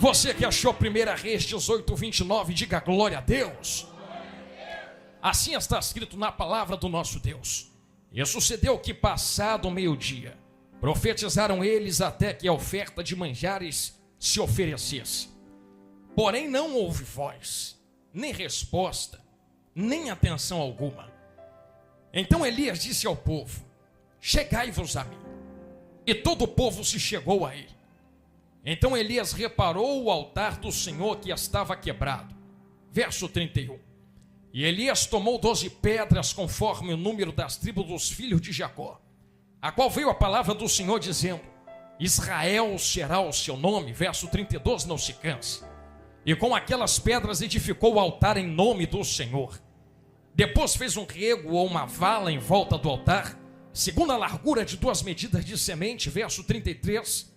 Você que achou 1 Reis 18:29, diga glória a Deus. Assim está escrito na palavra do nosso Deus. E sucedeu que, passado o meio-dia, profetizaram eles até que a oferta de manjares se oferecesse. Porém não houve voz, nem resposta, nem atenção alguma. Então Elias disse ao povo: chegai-vos a mim. E todo o povo se chegou a ele. Então Elias reparou o altar do Senhor que estava quebrado. Verso 31. E Elias tomou 12 pedras conforme o número das tribos dos filhos de Jacó, a qual veio a palavra do Senhor dizendo: Israel será o seu nome. Verso 32, não se canse. E com aquelas pedras edificou o altar em nome do Senhor. Depois fez um rego ou uma vala em volta do altar, segundo a largura de 2 medidas de semente. Verso 33.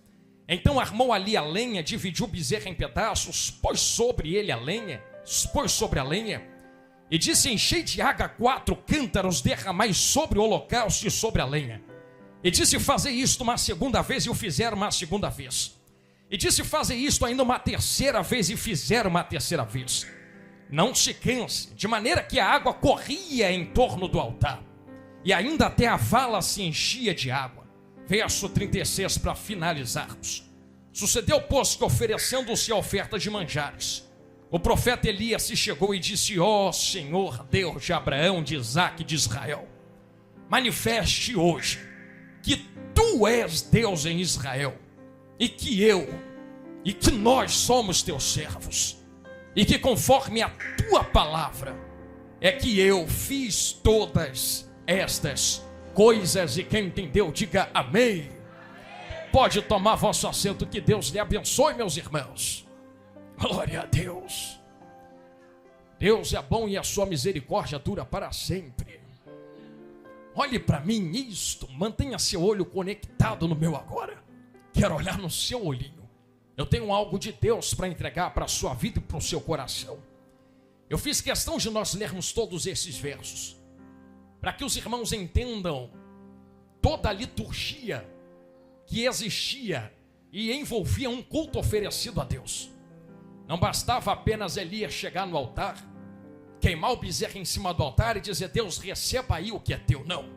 Então armou ali a lenha, dividiu o bezerro em pedaços, pôs sobre ele a lenha, pôs sobre a lenha, e disse: enchei de água 4 cântaros, derramai sobre o holocausto e sobre a lenha. E disse: fazei isto uma segunda vez, e o fizeram uma segunda vez. E disse: fazei isto ainda uma terceira vez, e fizeram uma terceira vez. Não se canse, de maneira que a água corria em torno do altar, e ainda até a vala se enchia de água. Verso 36, para finalizarmos. Sucedeu, pois, que oferecendo-se a oferta de manjares, o profeta Elias se chegou e disse: ó Senhor Deus de Abraão, de Isaque e de Israel, manifeste hoje que tu és Deus em Israel, e que eu, e que nós somos teus servos, e que conforme a tua palavra é que eu fiz todas estas coisas. E quem entendeu, diga amém. Pode tomar vosso assento, que Deus lhe abençoe, meus irmãos. Glória a Deus. Deus é bom e a sua misericórdia dura para sempre. Olhe para mim isto, mantenha seu olho conectado no meu agora. Quero olhar no seu olhinho. Eu tenho algo de Deus para entregar para a sua vida e para o seu coração. Eu fiz questão de nós lermos todos esses versos, para que os irmãos entendam toda a liturgia que existia e envolvia um culto oferecido a Deus. Não bastava apenas Elias chegar no altar, queimar o bezerro em cima do altar e dizer: Deus, receba aí o que é teu. Não.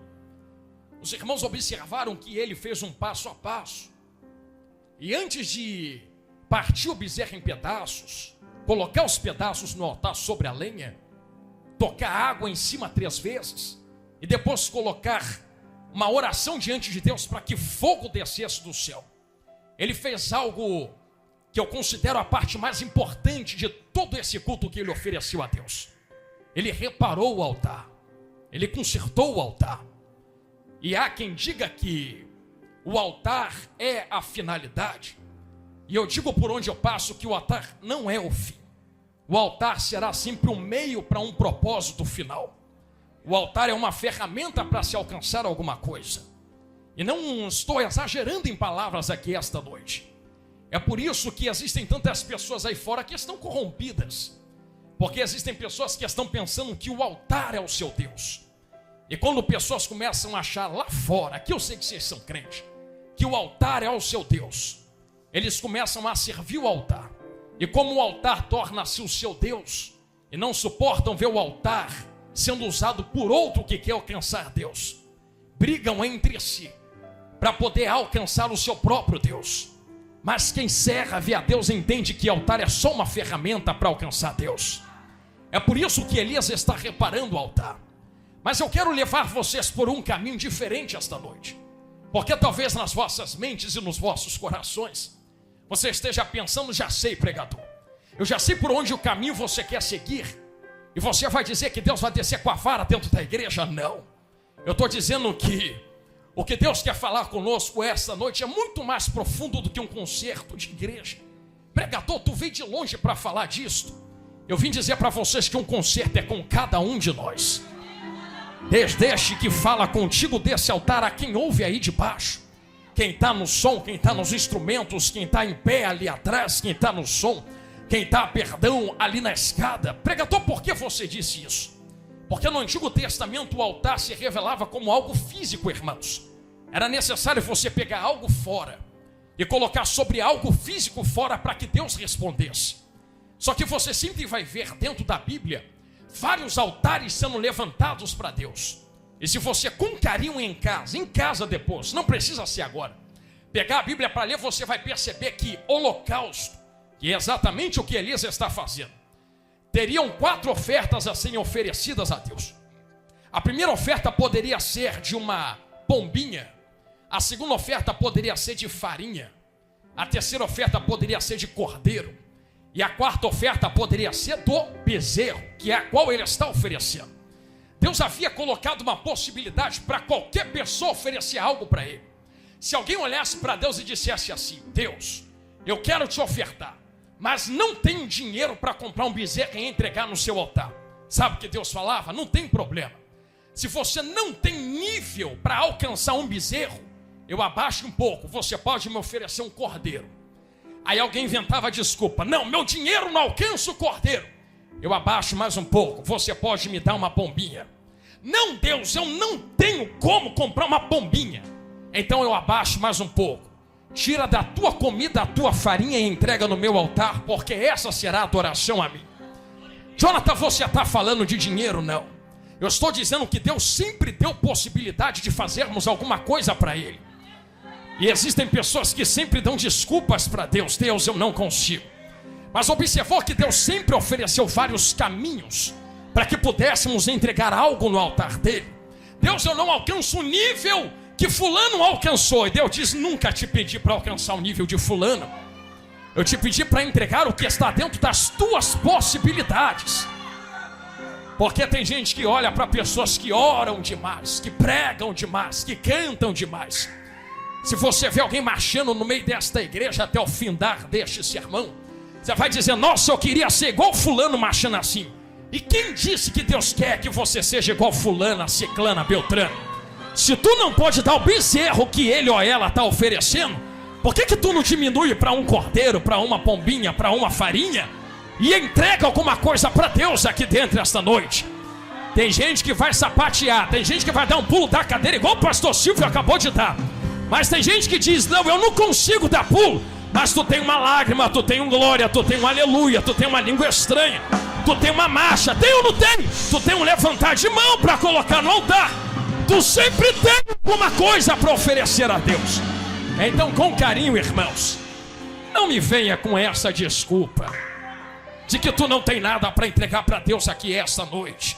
Os irmãos observaram que ele fez um passo a passo. E antes de partir o bezerro em pedaços, colocar os pedaços no altar sobre a lenha, tocar água em cima 3 vezes, e depois colocar uma oração diante de Deus para que fogo descesse do céu, ele fez algo que eu considero a parte mais importante de todo esse culto que ele ofereceu a Deus. Ele reparou o altar, ele consertou o altar. E há quem diga que o altar é a finalidade, e eu digo por onde eu passo que o altar não é o fim. O altar será sempre um meio para um propósito final. O altar é uma ferramenta para se alcançar alguma coisa. E não estou exagerando em palavras aqui esta noite. É por isso que existem tantas pessoas aí fora que estão corrompidas, porque existem pessoas que estão pensando que o altar é o seu Deus. E quando pessoas começam a achar lá fora, que eu sei que vocês são crentes, que o altar é o seu Deus, eles começam a servir o altar. E como o altar torna-se o seu Deus, e não suportam ver o altar sendo usado por outro que quer alcançar Deus, brigam entre si para poder alcançar o seu próprio Deus. Mas quem serve a Deus entende que altar é só uma ferramenta para alcançar Deus. É por isso que Elias está reparando o altar. Mas eu quero levar vocês por um caminho diferente esta noite, porque talvez nas vossas mentes e nos vossos corações você esteja pensando: já sei, pregador, eu já sei por onde o caminho você quer seguir, e você vai dizer que Deus vai descer com a vara dentro da igreja. Não, eu estou dizendo que o que Deus quer falar conosco esta noite é muito mais profundo do que um concerto de igreja. Pregador, tu veio de longe para falar disto. Eu vim dizer para vocês que um concerto é com cada um de nós. Desde este que fala contigo desse altar a quem ouve aí de baixo, quem está no som, quem está nos instrumentos, quem está em pé ali atrás, quem está no som, quem está, perdão, ali na escada. Pregador, por que você disse isso? Porque no Antigo Testamento o altar se revelava como algo físico, irmãos. Era necessário você pegar algo fora, e colocar sobre algo físico fora para que Deus respondesse. Só que você sempre vai ver dentro da Bíblia vários altares sendo levantados para Deus. E se você com carinho em casa depois, não precisa ser agora, pegar a Bíblia para ler, você vai perceber que holocausto, que é exatamente o que Elias está fazendo, teriam 4 ofertas a serem oferecidas a Deus. A primeira oferta poderia ser de uma pombinha, a segunda oferta poderia ser de farinha, a terceira oferta poderia ser de cordeiro, e a quarta oferta poderia ser do bezerro, que é a qual ele está oferecendo. Deus havia colocado uma possibilidade para qualquer pessoa oferecer algo para ele. Se alguém olhasse para Deus e dissesse assim: Deus, eu quero te ofertar, mas não tenho dinheiro para comprar um bezerro e entregar no seu altar. Sabe o que Deus falava? Não tem problema. Se você não tem nível para alcançar um bezerro, eu abaixo um pouco, você pode me oferecer um cordeiro. Aí alguém inventava a desculpa: não, meu dinheiro não alcança o cordeiro. Eu abaixo mais um pouco, você pode me dar uma pombinha. Não, Deus, eu não tenho como comprar uma pombinha. Então eu abaixo mais um pouco. Tira da tua comida a tua farinha e entrega no meu altar, porque essa será a adoração a mim. Jonathan, você está falando de dinheiro? Não. Eu estou dizendo que Deus sempre deu possibilidade de fazermos alguma coisa para Ele. E existem pessoas que sempre dão desculpas para Deus: Deus, eu não consigo. Mas observou que Deus sempre ofereceu vários caminhos para que pudéssemos entregar algo no altar dele. Deus, eu não alcanço o nível que fulano alcançou. E Deus diz: nunca te pedi para alcançar o nível de fulano. Eu te pedi para entregar o que está dentro das tuas possibilidades. Porque tem gente que olha para pessoas que oram demais, que pregam demais, que cantam demais. Se você vê alguém marchando no meio desta igreja até o findar deste sermão, você vai dizer: nossa, eu queria ser igual fulano marchando assim. E quem disse que Deus quer que você seja igual fulana, ciclana, beltrana? Se tu não pode dar o bezerro que ele ou ela está oferecendo, por que tu não diminui para um cordeiro, para uma pombinha, para uma farinha e entrega alguma coisa para Deus aqui dentro esta noite? Tem gente que vai sapatear, tem gente que vai dar um pulo da cadeira igual o pastor Silvio acabou de dar. Mas tem gente que diz: não, eu não consigo dar pulo. Mas tu tem uma lágrima, tu tem um glória, tu tem um aleluia, tu tem uma língua estranha, tu tem uma marcha, tem ou não tem? Tu tem um levantar de mão para colocar no altar. Tu sempre tem alguma coisa para oferecer a Deus. Então, com carinho, irmãos, não me venha com essa desculpa de que tu não tem nada para entregar para Deus aqui esta noite.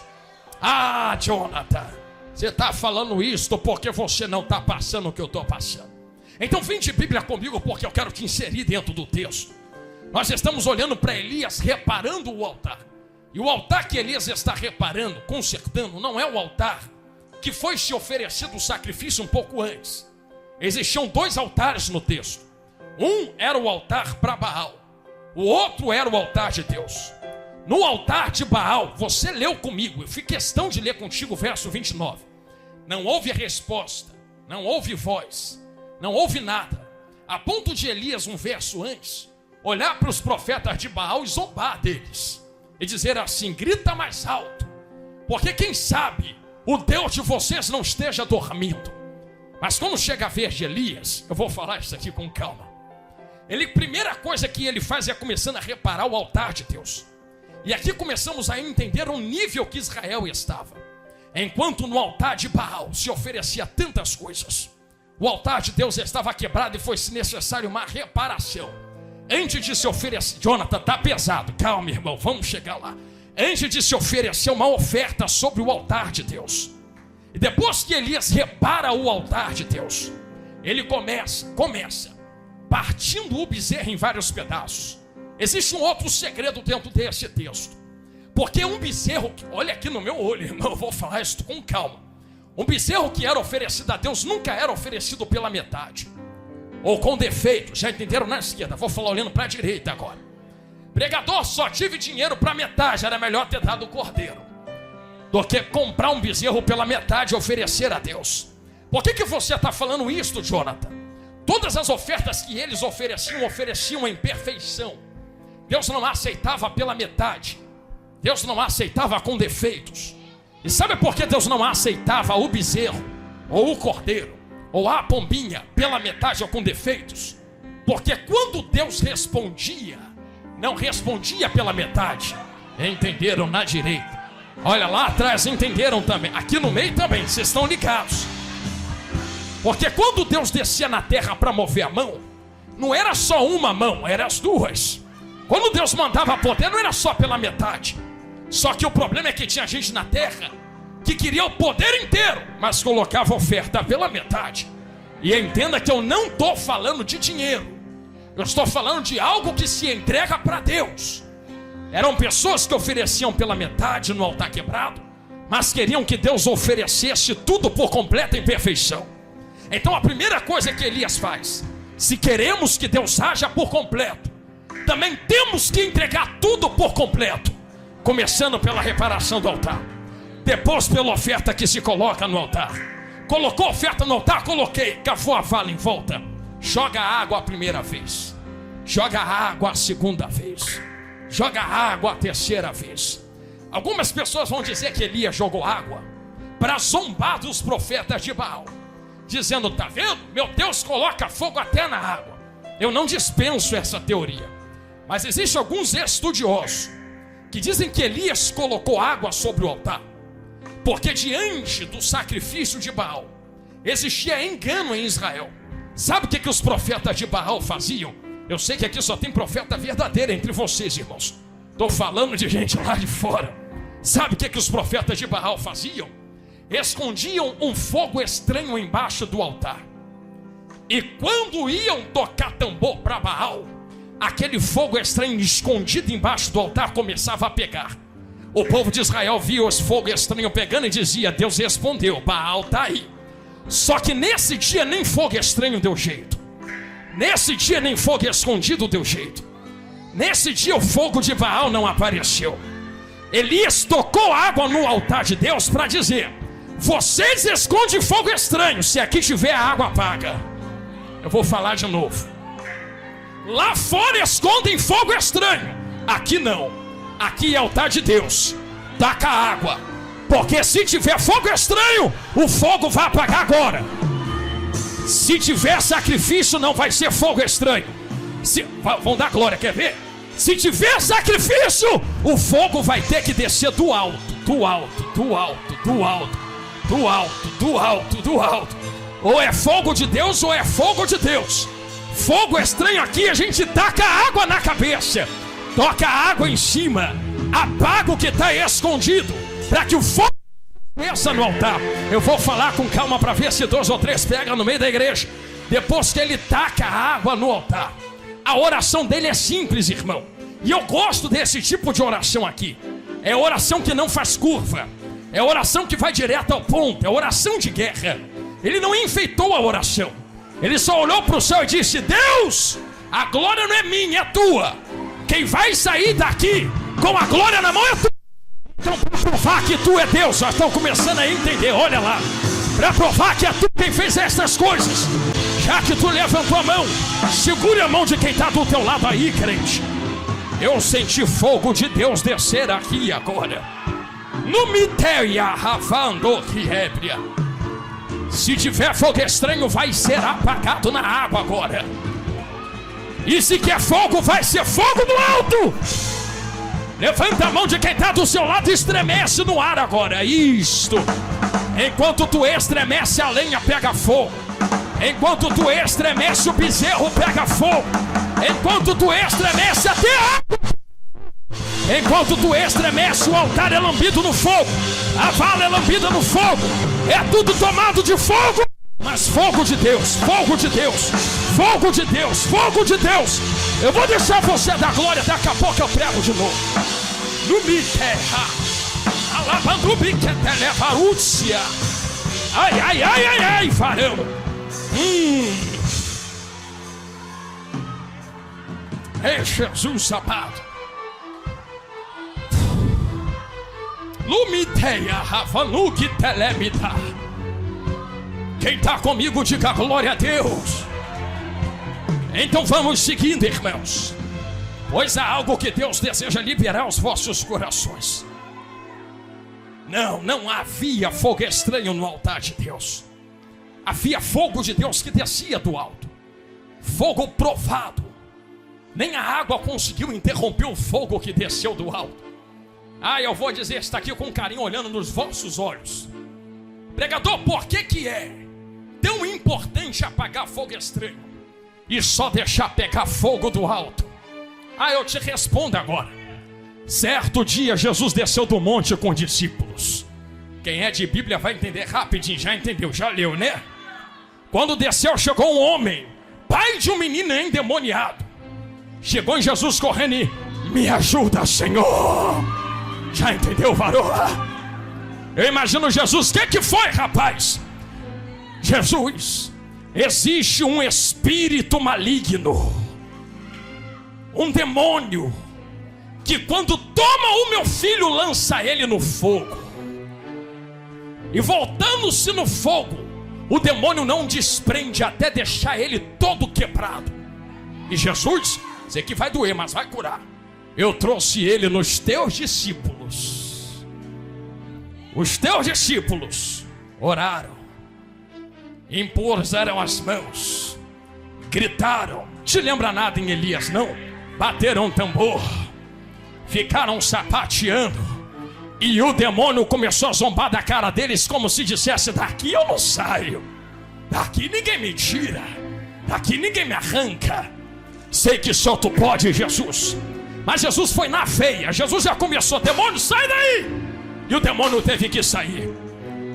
Ah, Jonathan, você está falando isto porque você não está passando o que eu estou passando. Então vem de Bíblia comigo, porque eu quero te inserir dentro do texto. Nós estamos olhando para Elias reparando o altar. E o altar que Elias está reparando, consertando, não é o altar que foi se oferecido o sacrifício um pouco antes. Existiam 2 altares no texto. Um era o altar para Baal, o outro era o altar de Deus. No altar de Baal, você leu comigo, eu fiz questão de ler contigo o verso 29. Não houve resposta, não houve voz, não houve nada, a ponto de Elias, um verso antes, olhar para os profetas de Baal e zombar deles, e dizer assim: grita mais alto, porque quem sabe o Deus de vocês não esteja dormindo. Mas quando chega a vez de Elias, eu vou falar isso aqui com calma. Primeira coisa que ele faz é começando a reparar o altar de Deus. E aqui começamos a entender o nível que Israel estava. Enquanto no altar de Baal se oferecia tantas coisas, o altar de Deus estava quebrado e foi necessário uma reparação. Antes de se oferecer, Jonathan, tá pesado, calma irmão, vamos chegar lá. Antes de se oferecer uma oferta sobre o altar de Deus, e depois que Elias repara o altar de Deus, ele começa partindo o bezerro em vários pedaços. Existe um outro segredo dentro desse texto, porque um bezerro, olha aqui no meu olho irmão, eu vou falar isso com calma. Um bezerro que era oferecido a Deus nunca era oferecido pela metade, ou com defeito. Já entenderam? Na esquerda, vou falar olhando para a direita agora. Pregador, só tive dinheiro para metade, era melhor ter dado o cordeiro do que comprar um bezerro pela metade e oferecer a Deus. Por que você está falando isto, Jonathan? Todas as ofertas que eles ofereciam em perfeição. Deus não aceitava pela metade, Deus não aceitava com defeitos. E sabe por que Deus não aceitava o bezerro, ou o cordeiro, ou a pombinha pela metade ou com defeitos? Porque quando Deus respondia, não respondia pela metade. Entenderam na direita? Olha lá atrás, entenderam também. Aqui no meio também, vocês estão ligados. Porque quando Deus descia na terra para mover a mão, não era só uma mão, eram as duas. Quando Deus mandava poder, não era só pela metade. Só que o problema é que tinha gente na terra que queria o poder inteiro, mas colocava oferta pela metade. E entenda que eu não estou falando de dinheiro, eu estou falando de algo que se entrega para Deus. Eram pessoas que ofereciam pela metade no altar quebrado, mas queriam que Deus oferecesse tudo por completa em perfeição. Então a primeira coisa que Elias faz, se queremos que Deus haja por completo, também temos que entregar tudo por completo. Começando pela reparação do altar, depois pela oferta que se coloca no altar. Colocou a oferta no altar, coloquei, cavou a vala em volta. Joga água a primeira vez, joga água a segunda vez, joga água a terceira vez. Algumas pessoas vão dizer que Elias jogou água para zombar dos profetas de Baal, dizendo, tá vendo? Meu Deus coloca fogo até na água. Eu não dispenso essa teoria, mas existem alguns estudiosos que dizem que Elias colocou água sobre o altar porque diante do sacrifício de Baal existia engano em Israel. Sabe o que os profetas de Baal faziam? Eu sei que aqui só tem profeta verdadeiro entre vocês, irmãos. Estou falando de gente lá de fora. Sabe o que os profetas de Baal faziam? Escondiam um fogo estranho embaixo do altar. E quando iam tocar tambor para Baal, aquele fogo estranho escondido embaixo do altar começava a pegar. O povo de Israel via esse fogo estranho pegando e dizia, Deus respondeu, Baal está aí. Só que nesse dia nem fogo estranho deu jeito. Nesse dia nem fogo escondido deu jeito. Nesse dia o fogo de Baal não apareceu. Elias tocou água no altar de Deus para dizer, vocês escondem fogo estranho, se aqui tiver a água apaga. Eu vou falar de novo. Lá fora escondem fogo estranho, aqui não. Aqui é altar de Deus. Taca água, porque se tiver fogo estranho, o fogo vai apagar agora. Se tiver sacrifício, não vai ser fogo estranho. Vão dar glória, quer ver? Se tiver sacrifício, o fogo vai ter que descer do alto, do alto, do alto, do alto, do alto, do alto, do alto. Ou é fogo de Deus ou é fogo de Deus. Fogo estranho aqui, a gente taca água na cabeça, toca água em cima, apaga o que está escondido, para que o fogo desça no altar. Eu vou falar com calma para ver se 2 ou 3 pegam no meio da igreja. Depois que ele taca a água no altar, a oração dele é simples, irmão. E eu gosto desse tipo de oração aqui. É oração que não faz curva, é oração que vai direto ao ponto, é oração de guerra. Ele não enfeitou a oração, ele só olhou para o céu e disse, Deus, a glória não é minha, é tua. Quem vai sair daqui com a glória na mão é tu. Então para provar que tu é Deus, já estão começando a entender, olha lá. Para provar que é tu quem fez essas coisas, já que tu levantou a mão, segure a mão de quem está do teu lado aí, crente. Eu senti fogo de Deus descer aqui agora. No miteia ravando quiebria. Se tiver fogo estranho, vai ser apagado na água agora. E se quer fogo, vai ser fogo do alto. Levanta a mão de quem está do seu lado e estremece no ar agora. Isto. Enquanto tu estremece, a lenha pega fogo. Enquanto tu estremece, o bezerro pega fogo. Enquanto tu estremece, até a água. Enquanto tu estremece, o altar é lambido no fogo, a vala é lambida no fogo, é tudo tomado de fogo. Mas fogo de Deus, fogo de Deus, fogo de Deus, fogo de Deus. Eu vou deixar você dar glória, daqui a pouco eu prego de novo. No miterra, alabando biquetelevarúcia. Ai, ai, ai, ai, ai, varão. É Jesus amado. Lumiteia Ravanuque Telemita. Quem está comigo, diga glória a Deus. Então vamos seguindo, irmãos, pois há algo que Deus deseja liberar aos vossos corações. Não havia fogo estranho no altar de Deus. Havia fogo de Deus que descia do alto. fogo provado. Nem a água conseguiu interromper o fogo que desceu do alto. Eu vou dizer, está aqui com carinho, olhando nos vossos olhos. Pregador, por que é tão importante apagar fogo estranho e só deixar pegar fogo do alto? Eu te respondo agora. Certo dia Jesus desceu do monte com discípulos. Quem é de Bíblia vai entender rapidinho, já entendeu, já leu, né? Quando desceu, chegou um homem, pai de um menino endemoniado. Chegou em Jesus correndo e: me ajuda, Senhor. Já entendeu, varão? Eu imagino Jesus, o que foi, rapaz? Jesus, existe um espírito maligno, um demônio, que quando toma o meu filho, lança ele no fogo. E voltando-se no fogo, o demônio não desprende até deixar ele todo quebrado. E Jesus, sei que vai doer, mas vai curar. Eu trouxe ele nos teus discípulos. Os teus discípulos oraram, impuseram as mãos, gritaram. Te lembra nada em Elias, não? Bateram tambor, ficaram sapateando, e o demônio começou a zombar da cara deles, como se dissesse: daqui eu não saio, daqui ninguém me tira, daqui ninguém me arranca. Sei que só tu pode, Jesus. Mas Jesus foi na veia. Jesus já começou: demônio, sai daí! E o demônio teve que sair.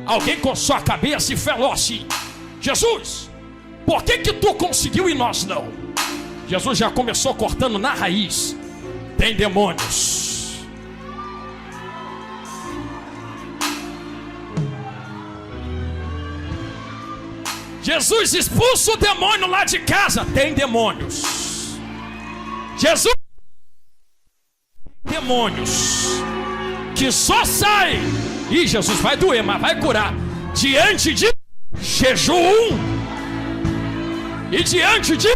Alguém coçou a cabeça e falou assim: Jesus, por que tu conseguiu e nós não? Jesus já começou cortando na raiz. Tem demônios. Jesus expulsa o demônio lá de casa. Tem demônios. Jesus, demônios que só saem. E Jesus vai doer, mas vai curar. Diante de jejum e diante de...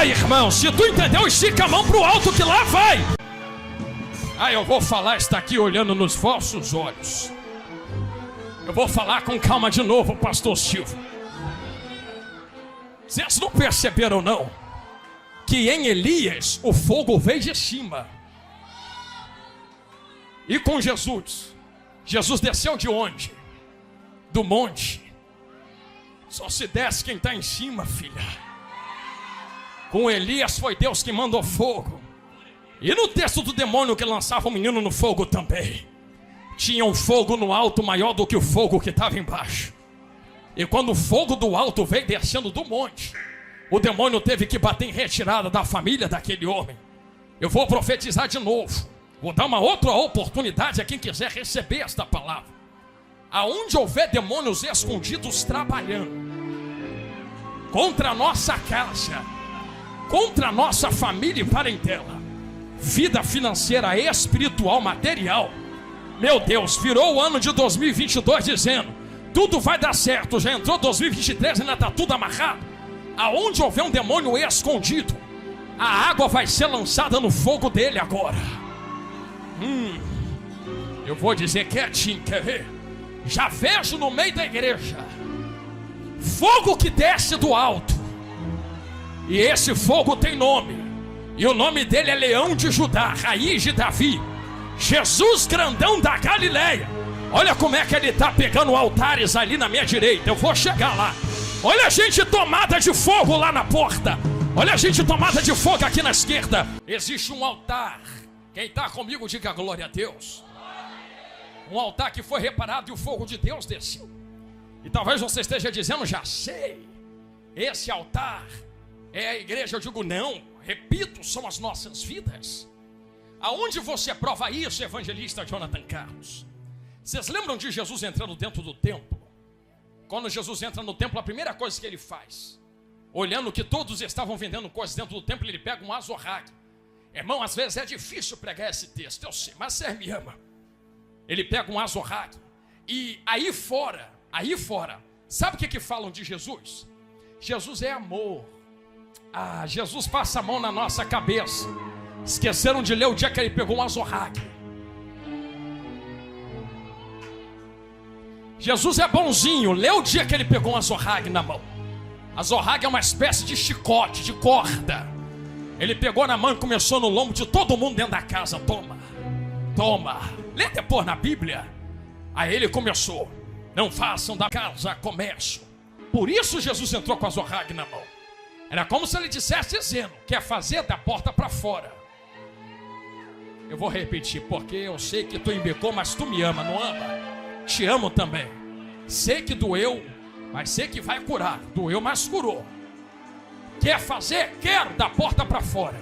irmão, se tu entendeu, estica a mão pro alto que lá vai. Eu vou falar, está aqui olhando nos vossos olhos. Eu vou falar com calma de novo, pastor Silvio. Vocês não perceberam não que em Elias o fogo veio de cima? E com Jesus, Jesus desceu de onde? Do monte. Só se desce quem está em cima, filha. Com Elias foi Deus que mandou fogo. E no texto do demônio que lançava o menino no fogo também, tinha um fogo no alto maior do que o fogo que estava embaixo. E quando o fogo do alto veio descendo do monte, o demônio teve que bater em retirada da família daquele homem. Eu vou profetizar de novo. Vou dar uma outra oportunidade a quem quiser receber esta palavra. Aonde houver demônios escondidos trabalhando contra a nossa casa, contra a nossa família e parentela, vida financeira, espiritual, material, meu Deus, virou o ano de 2022 dizendo: tudo vai dar certo. Já entrou 2023 e ainda está tudo amarrado. Aonde houver um demônio escondido, a água vai ser lançada no fogo dele agora. Eu vou dizer quietinho, quer ver? Já vejo no meio da igreja fogo que desce do alto. E esse fogo tem nome. E o nome dele é Leão de Judá, Raiz de Davi, Jesus grandão da Galileia. Olha como é que ele está pegando altares ali na minha direita. Eu vou chegar lá. Olha a gente tomada de fogo lá na porta. Olha a gente tomada de fogo aqui na esquerda. Existe um altar. Quem está comigo diga glória a Deus. Um altar que foi reparado e o fogo de Deus desceu. E talvez você esteja dizendo: já sei, esse altar é a igreja. Eu digo: não, repito, são as nossas vidas. Aonde você prova isso, evangelista Jonathan Carlos? Vocês lembram de Jesus entrando dentro do templo? Quando Jesus entra no templo, a primeira coisa que ele faz, olhando que todos estavam vendendo coisas dentro do templo, ele pega um azorrague. Irmão, às vezes é difícil pregar esse texto, eu sei, mas você me ama. Ele pega um azorrague. E aí fora, sabe o que falam de Jesus? Jesus é amor. Jesus passa a mão na nossa cabeça. Esqueceram de ler o dia que ele pegou um azorrague. Jesus é bonzinho. Lê o dia que ele pegou um azorrague na mão. A zorraga é uma espécie de chicote, de corda. Ele pegou na mão e começou no lombo de todo mundo dentro da casa. Toma, toma. Lê depois na Bíblia. Aí ele começou: não façam da casa comércio. Por isso Jesus entrou com a zorraga na mão. Era como se ele dissesse dizendo: quer fazer da porta para fora. Eu vou repetir, porque eu sei que tu embicou, mas tu me ama, não ama? Te amo também. Sei que doeu, mas sei que vai curar. Doeu, mas curou. Quer fazer? Quero, da porta para fora.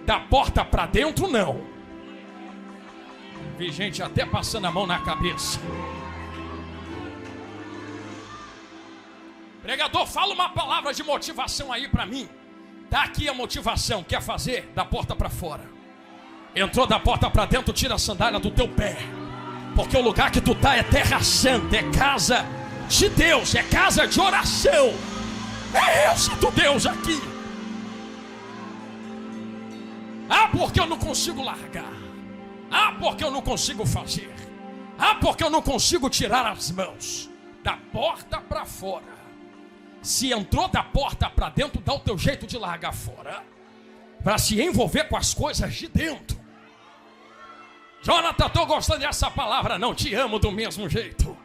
Da porta para dentro, não. Vi gente até passando a mão na cabeça. Pregador, fala uma palavra de motivação aí para mim. Dá aqui a motivação. Quer fazer? Da porta para fora. Entrou da porta para dentro, tira a sandália do teu pé. Porque o lugar que tu tá é terra santa, é casa de Deus, é casa de oração. É esse do Deus aqui. Ah, porque eu não consigo largar. Ah, porque eu não consigo fazer. Ah, porque eu não consigo tirar as mãos. Da porta para fora. Se entrou da porta para dentro, dá o teu jeito de largar fora, para se envolver com as coisas de dentro. Jonathan, estou gostando dessa palavra. Não, te amo do mesmo jeito.